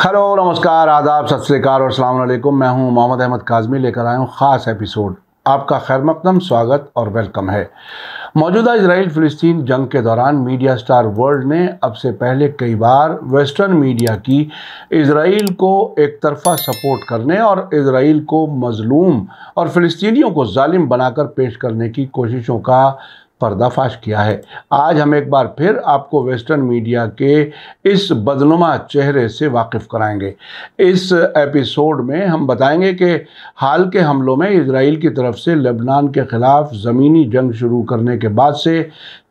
Hello नमस्कार आदाब सत श्री अकाल और अस्सलाम वालेकुम। मैं हूं मोहम्मद अहमद काज़मी, लेकर आया हूं ख़ास एपिसोड। आपका खैर मक़दम, स्वागत और वेलकम है। मौजूदा इजराइल फ़िलिस्तीन जंग के दौरान मीडिया स्टार वर्ल्ड ने अब से पहले कई बार वेस्टर्न मीडिया की इजराइल को एक तरफा सपोर्ट करने और इजराइल को मजलूम और फ़िलिस्तीनियों को जालिम बनाकर पेश करने की कोशिशों का पर्दाफाश किया है। आज हम एक बार फिर आपको वेस्टर्न मीडिया के इस बदनुमा चेहरे से वाकिफ़ कराएंगे। इस एपिसोड में हम बताएंगे कि हाल के हमलों में इजराइल की तरफ से लेबनान के ख़िलाफ़ ज़मीनी जंग शुरू करने के बाद से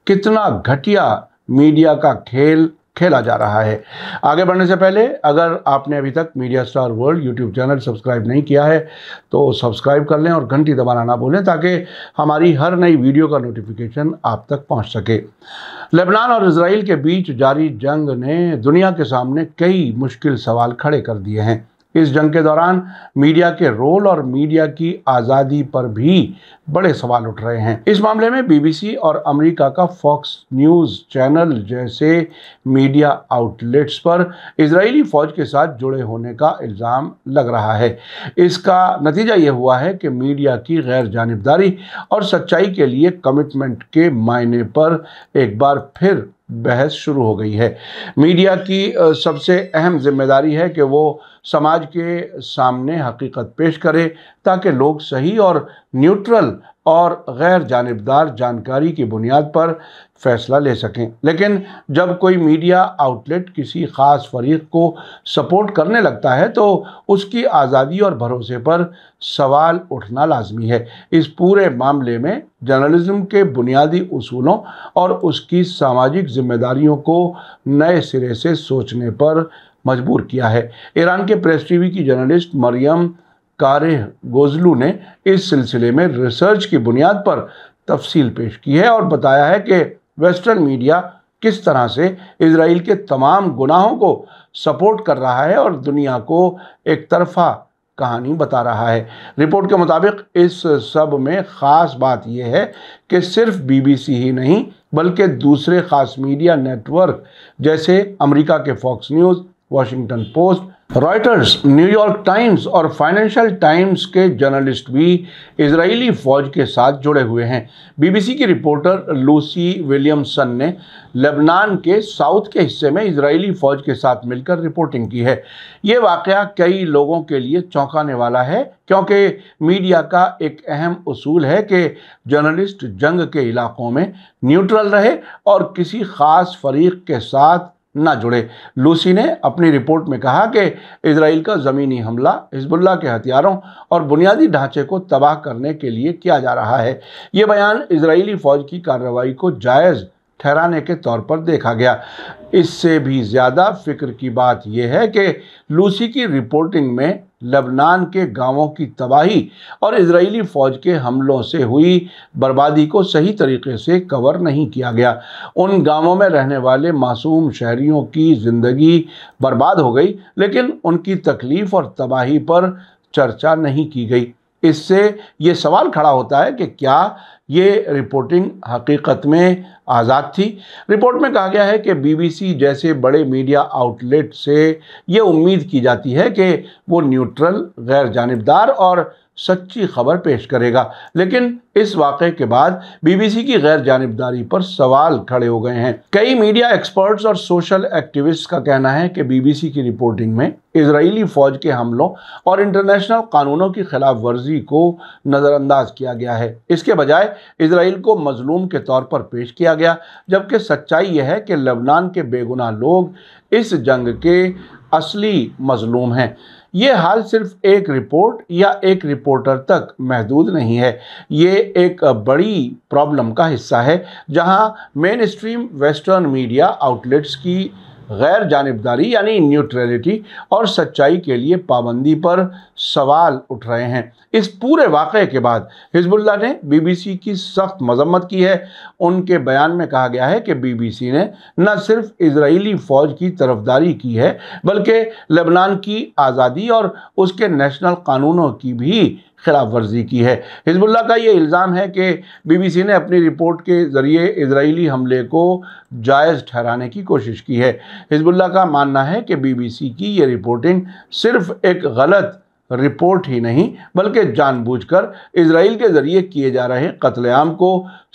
कितना घटिया मीडिया का खेल खेला जा रहा है। आगे बढ़ने से पहले अगर आपने अभी तक media star world YouTube channel subscribe नहीं किया है तो सब्सक्राइब कर लें और घंटी दबाना ना भूलें ताकि हमारी हर नई वीडियो का नोटिफिकेशन आप तक पहुंच सके। लेबनान और इजराइल के बीच जारी जंग ने दुनिया के सामने कई मुश्किल सवाल खड़े कर दिए हैं। इस जंग के दौरान मीडिया के रोल और मीडिया की आज़ादी पर भी बड़े सवाल उठ रहे हैं। इस मामले में बीबीसी और अमेरिका का फॉक्स न्यूज़ चैनल जैसे मीडिया आउटलेट्स पर इजरायली फ़ौज के साथ जुड़े होने का इल्ज़ाम लग रहा है। इसका नतीजा ये हुआ है कि मीडिया की गैर जानिबदारी और सच्चाई के लिए कमिटमेंट के मायने पर एक बार फिर बहस शुरू हो गई है। मीडिया की सबसे अहम जिम्मेदारी है कि वो समाज के सामने हकीकत पेश करे ताकि लोग सही और न्यूट्रल और गैर जानिबदार जानकारी की बुनियाद पर फैसला ले सकें। लेकिन जब कोई मीडिया आउटलेट किसी ख़ास फरीक को सपोर्ट करने लगता है तो उसकी आज़ादी और भरोसे पर सवाल उठना लाजमी है। इस पूरे मामले में जर्नलिज्म के बुनियादी उसूलों और उसकी सामाजिक जिम्मेदारियों को नए सिरे से सोचने पर मजबूर किया है। ईरान के प्रेस टीवी की जर्नलिस्ट मरियम कारेह गोजलू ने इस सिलसिले में रिसर्च की बुनियाद पर तफसील पेश की है और बताया है कि वेस्टर्न मीडिया किस तरह से इजराइल के तमाम गुनाहों को सपोर्ट कर रहा है और दुनिया को एक तरफा कहानी बता रहा है। रिपोर्ट के मुताबिक इस सब में ख़ास बात यह है कि सिर्फ बीबीसी ही नहीं बल्कि दूसरे ख़ास मीडिया नेटवर्क जैसे अमेरिका के Fox News, Washington Post, Reuters, New York Times और फाइनेंशियल टाइम्स के जर्नलिस्ट भी इजरायली फ़ौज के साथ जुड़े हुए हैं। बीबीसी की रिपोर्टर लूसी विलियमसन ने लेबनान के साउथ के हिस्से में इजरायली फ़ौज के साथ मिलकर रिपोर्टिंग की है। ये वाक़या कई लोगों के लिए चौंकाने वाला है क्योंकि मीडिया का एक अहम उसूल है कि जर्नलिस्ट जंग के इलाकों में न्यूट्रल रहे और किसी ख़ास फरीक के साथ ना जुड़े। लूसी ने अपनी रिपोर्ट में कहा कि इजराइल का ज़मीनी हमला हिजबुल्लाह के हथियारों और बुनियादी ढांचे को तबाह करने के लिए किया जा रहा है। ये बयान इजरायली फ़ौज की कार्रवाई को जायज़ ठहराने के तौर पर देखा गया। इससे भी ज़्यादा फ़िक्र की बात यह है कि लूसी की रिपोर्टिंग में लेबनान के गांवों की तबाही और इजरायली फ़ौज के हमलों से हुई बर्बादी को सही तरीके से कवर नहीं किया गया। उन गांवों में रहने वाले मासूम शहरियों की ज़िंदगी बर्बाद हो गई लेकिन उनकी तकलीफ़ और तबाही पर चर्चा नहीं की गई। इससे ये सवाल खड़ा होता है कि क्या ये रिपोर्टिंग हकीकत में आज़ाद थी। रिपोर्ट में कहा गया है कि बीबीसी जैसे बड़े मीडिया आउटलेट से ये उम्मीद की जाती है कि वो न्यूट्रल, गैर जानिबदार और सच्ची खबर पेश करेगा, लेकिन इस वाक़े के बाद बीबीसी की गैर जानिबदारी पर सवाल खड़े हो गए हैं। कई मीडिया एक्सपर्ट्स और सोशल एक्टिविस्ट का कहना है कि बीबीसी की रिपोर्टिंग में इजरायली फ़ौज के हमलों और इंटरनेशनल कानूनों की खिलाफ वर्जी को नज़रअंदाज किया गया है। इसके बजाय इजराइल को मजलूम के तौर पर पेश किया गया, जबकि सच्चाई यह है कि लेबनान के बेगुनाह लोग इस जंग के असली मजलूम हैं। ये हाल सिर्फ एक रिपोर्ट या एक रिपोर्टर तक महदूद नहीं है, ये एक बड़ी प्रॉब्लम का हिस्सा है जहां main stream western media outlets की गैर जानिबदारी यानी न्यूट्रलिटी और सच्चाई के लिए पाबंदी पर सवाल उठ रहे हैं। इस पूरे वाक़े के बाद हिजबुल्लाह ने बीबीसी की सख्त मजम्मत की है। उनके बयान में कहा गया है कि बीबीसी ने न सिर्फ इजरायली फ़ौज की तरफदारी की है बल्कि लेबनान की आज़ादी और उसके नेशनल कानूनों की भी خلاف ورزی کی ہے۔ حزب اللہ کا یہ الزام ہے کہ BBC نے اپنی رپورٹ کے ذریعے اسرائیلی حملے کو جائز ٹھہرانے کی کوشش کی ہے۔ حزب اللہ کا ماننا ہے کہ BBC کی یہ رپورٹنگ صرف ایک غلط رپورٹ ہی نہیں بلکہ جان بوجھ کر اسرائیل کے ذریعے کیے جا رہے قتل عام کو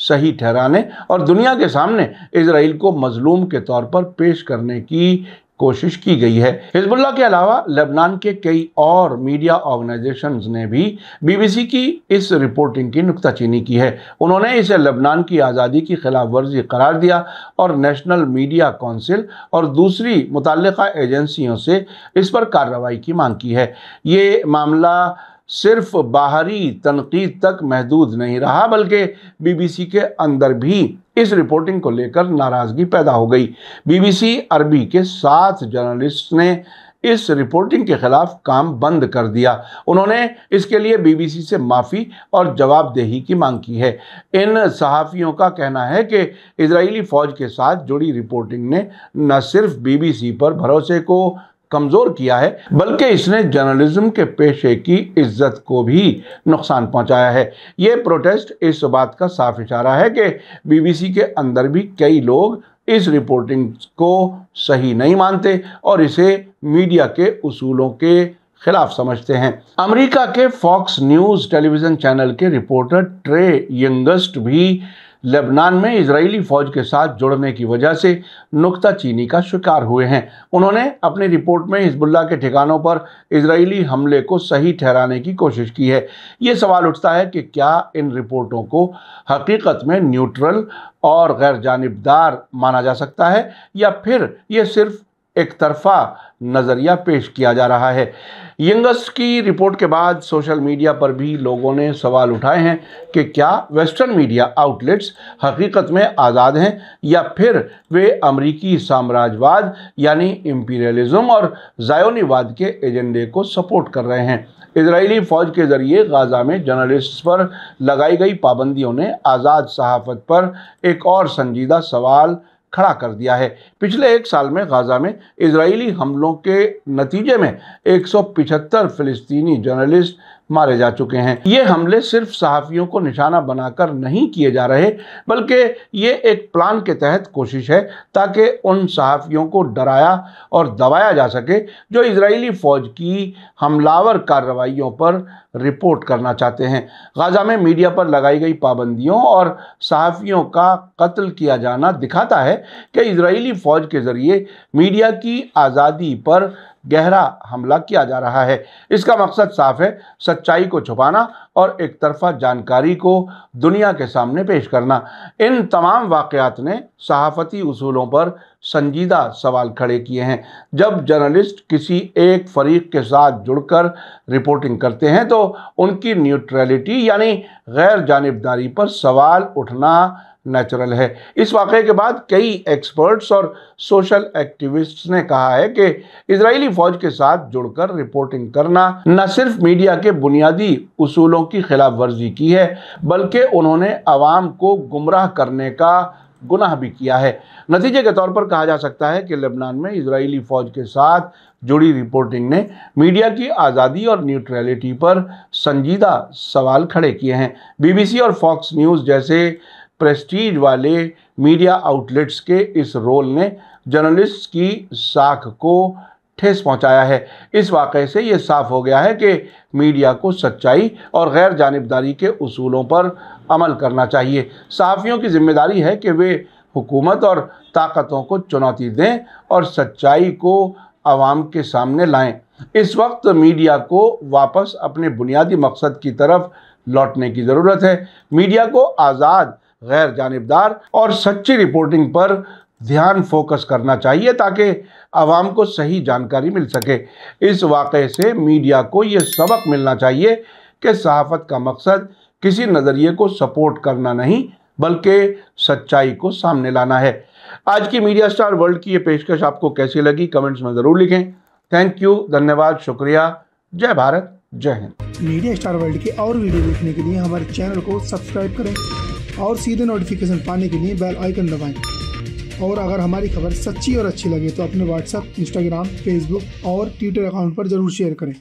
صحیح ٹھہرانے اور دنیا کے سامنے اسرائیل کو مظلوم کے طور پر پیش کرنے کی کوشش کی گئی ہے۔ حزب اللہ کے علاوہ لبنان کے کئی اور میڈیا آرگنائزیشنز نے بھی BBC کی اس رپورٹنگ کی نکتہ چینی کی ہے۔ انہوں نے اسے لبنان کی آزادی کی خلاف ورزی قرار دیا اور نیشنل میڈیا کونسل اور دوسری متعلقہ ایجنسیوں سے اس پر کارروائی کی مانگ کی ہے۔ یہ معاملہ صرف باہری تنقید تک محدود نہیں رہا بلکہ BBC کے اندر بھی اس رپورٹنگ کو لے کر ناراضگی پیدا ہو گئی۔ BBC عربی کے 7 جرنلسٹ نے اس رپورٹنگ کے خلاف کام بند کر دیا۔ انہوں نے اس کے لیے BBC سے معافی اور جواب دہی کی مانگ کی ہے۔ ان صحافیوں کا کہنا ہے کہ اسرائیلی فوج کے ساتھ جڑی رپورٹنگ نے نہ صرف BBC پر بھروسے کو کمزور کیا ہے بلکہ اس نے جرنلزم کے پیشے کی عزت کو بھی نقصان پہنچایا ہے۔ یہ پروٹیسٹ اس بات کا صاف اشارہ ہے کہ BBC کے اندر بھی کئی لوگ اس رپورٹنگ کو صحیح نہیں مانتے اور اسے میڈیا کے اصولوں کے خلاف سمجھتے ہیں۔ امریکہ کے فاکس نیوز ٹیلی ویژن چینل کے رپورٹر ٹرے ینگسٹ بھی لبنان میں اسرائیلی فوج کے ساتھ جڑنے کی وجہ سے نکتہ چینی کا شکار ہوئے ہیں۔ انہوں نے اپنی رپورٹ میں حزب اللہ کے ٹھکانوں پر اسرائیلی حملے کو صحیح ٹھہرانے کی کوشش کی ہے۔ یہ سوال اٹھتا ہے کہ کیا ان رپورٹوں کو حقیقت میں نیوٹرل اور غیر جانبدار مانا جا سکتا ہے یا پھر یہ صرف ایک طرفہ نظریہ پیش کیا جا رہا ہے۔ ینگسٹ کی رپورٹ کے بعد سوشل میڈیا پر بھی لوگوں نے سوال اٹھائے ہیں کہ کیا ویسٹرن میڈیا آؤٹلیٹس حقیقت میں آزاد ہیں یا پھر وہ امریکی سامراجواد یعنی امپیریلزم اور زائونی واد کے ایجنڈے کو سپورٹ کر رہے ہیں۔ اسرائیلی فوج کے ذریعے غزہ میں جرنلسٹ پر لگائی گئی پابندیوں نے آزاد صحافت پر ایک اور سنجیدہ سوال کھڑا کر دیا ہے۔ پچھلے ایک سال میں غزہ میں اسرائیلی حملوں کے نتیجے میں 175 فلسطینی جرنلسٹ مارے جا چکے ہیں۔ یہ حملے صرف صحافیوں کو نشانہ بنا کر نہیں کیے جا رہے بلکہ یہ ایک پلان کے تحت کوشش ہے تاکہ ان صحافیوں کو ڈرایا اور دبایا جا سکے جو اسرائیلی فوج کی حملہ کارروائیوں پر رپورٹ کرنا چاہتے ہیں۔ غزہ میں میڈیا پر لگائی گئی پابندیوں اور صحافیوں کا قتل کیا جانا دکھاتا ہے کہ اسرائیلی فوج کے ذریعے میڈیا کی آزادی پر گہرا حملہ کیا جا رہا ہے۔ اس کا مقصد صاف ہے، سچائی کو چھپانا اور ایک طرفہ جانکاری کو دنیا کے سامنے پیش کرنا۔ ان تمام واقعات نے صحافتی اصولوں پر سنجیدہ سوال کھڑے کیے ہیں۔ جب جرنلسٹ کسی ایک فریق کے ساتھ جڑ کر رپورٹنگ کرتے ہیں تو ان کی نیوٹرلٹی یعنی غیر جانبداری پر سوال اٹھنا نیچرل ہے۔ اس واقعے کے بعد کئی ایکسپرٹس اور سوشل ایکٹیوسٹس نے کہا ہے کہ اسرائیلی فوج کے ساتھ جڑ کر رپورٹنگ کرنا نہ صرف میڈیا کے بنیادی اصولوں کی خلاف ورزی کی ہے بلکہ انہوں نے عوام کو گمراہ کرنے کا گناہ بھی کیا ہے۔ نتیجے کے طور پر کہا جا سکتا ہے کہ لبنان میں اسرائیلی فوج کے ساتھ جڑی رپورٹنگ نے میڈیا کی آزادی اور نیوٹرلٹی پر سنجیدہ سوال کھڑے کیے ہیں۔ BBC اور فاکس نیوز جیسے پریسٹیج والے میڈیا آؤٹلیٹس کے اس رول نے جرنلسٹ کی ساکھ کو ٹھیس پہنچایا ہے۔ اس واقعے سے یہ صاف ہو گیا ہے کہ میڈیا کو سچائی اور غیر جانبداری کے اصولوں پر عمل کرنا چاہیے۔ صحافیوں کی ذمہ داری ہے کہ وہ حکومت اور طاقتوں کو چنوتی دیں اور سچائی کو عوام کے سامنے لائیں۔ اس وقت میڈیا کو واپس اپنے بنیادی مقصد کی طرف لوٹنے کی ضرورت ہے۔ میڈیا کو آزاد، غیر جانبدار اور سچی رپورٹنگ پر دھیان فوکس کرنا چاہیے تاکہ عوام کو صحیح جانکاری مل سکے۔ اس واقعے سے میڈیا کو یہ سبق ملنا چاہیے کہ صحافت کا مقصد کسی نظریے کو سپورٹ کرنا نہیں بلکہ سچائی کو سامنے لانا ہے۔ آج کی میڈیا سٹار ورلڈ کی یہ پیشکش آپ کو کیسی لگی کمنٹس میں ضرور لکھیں۔ تھینک یو، دھنیہ واد، شکریہ، جے بھارت، جے ہند۔ میڈیا سٹار ورلڈ کے اور ویڈیو دیکھنے کے لیے ہمارے چینل کو سبسکرائب کریں اور سیدھے نوٹیفیکیشن پانے کے لیے بیل آئیکن دبائیں۔ اور اگر ہماری خبر سچی اور اچھی لگے تو اپنے واٹس ایپ، انسٹاگرام، فیس بک اور ٹویٹر اکاؤنٹ پر ضرور شیئر کریں۔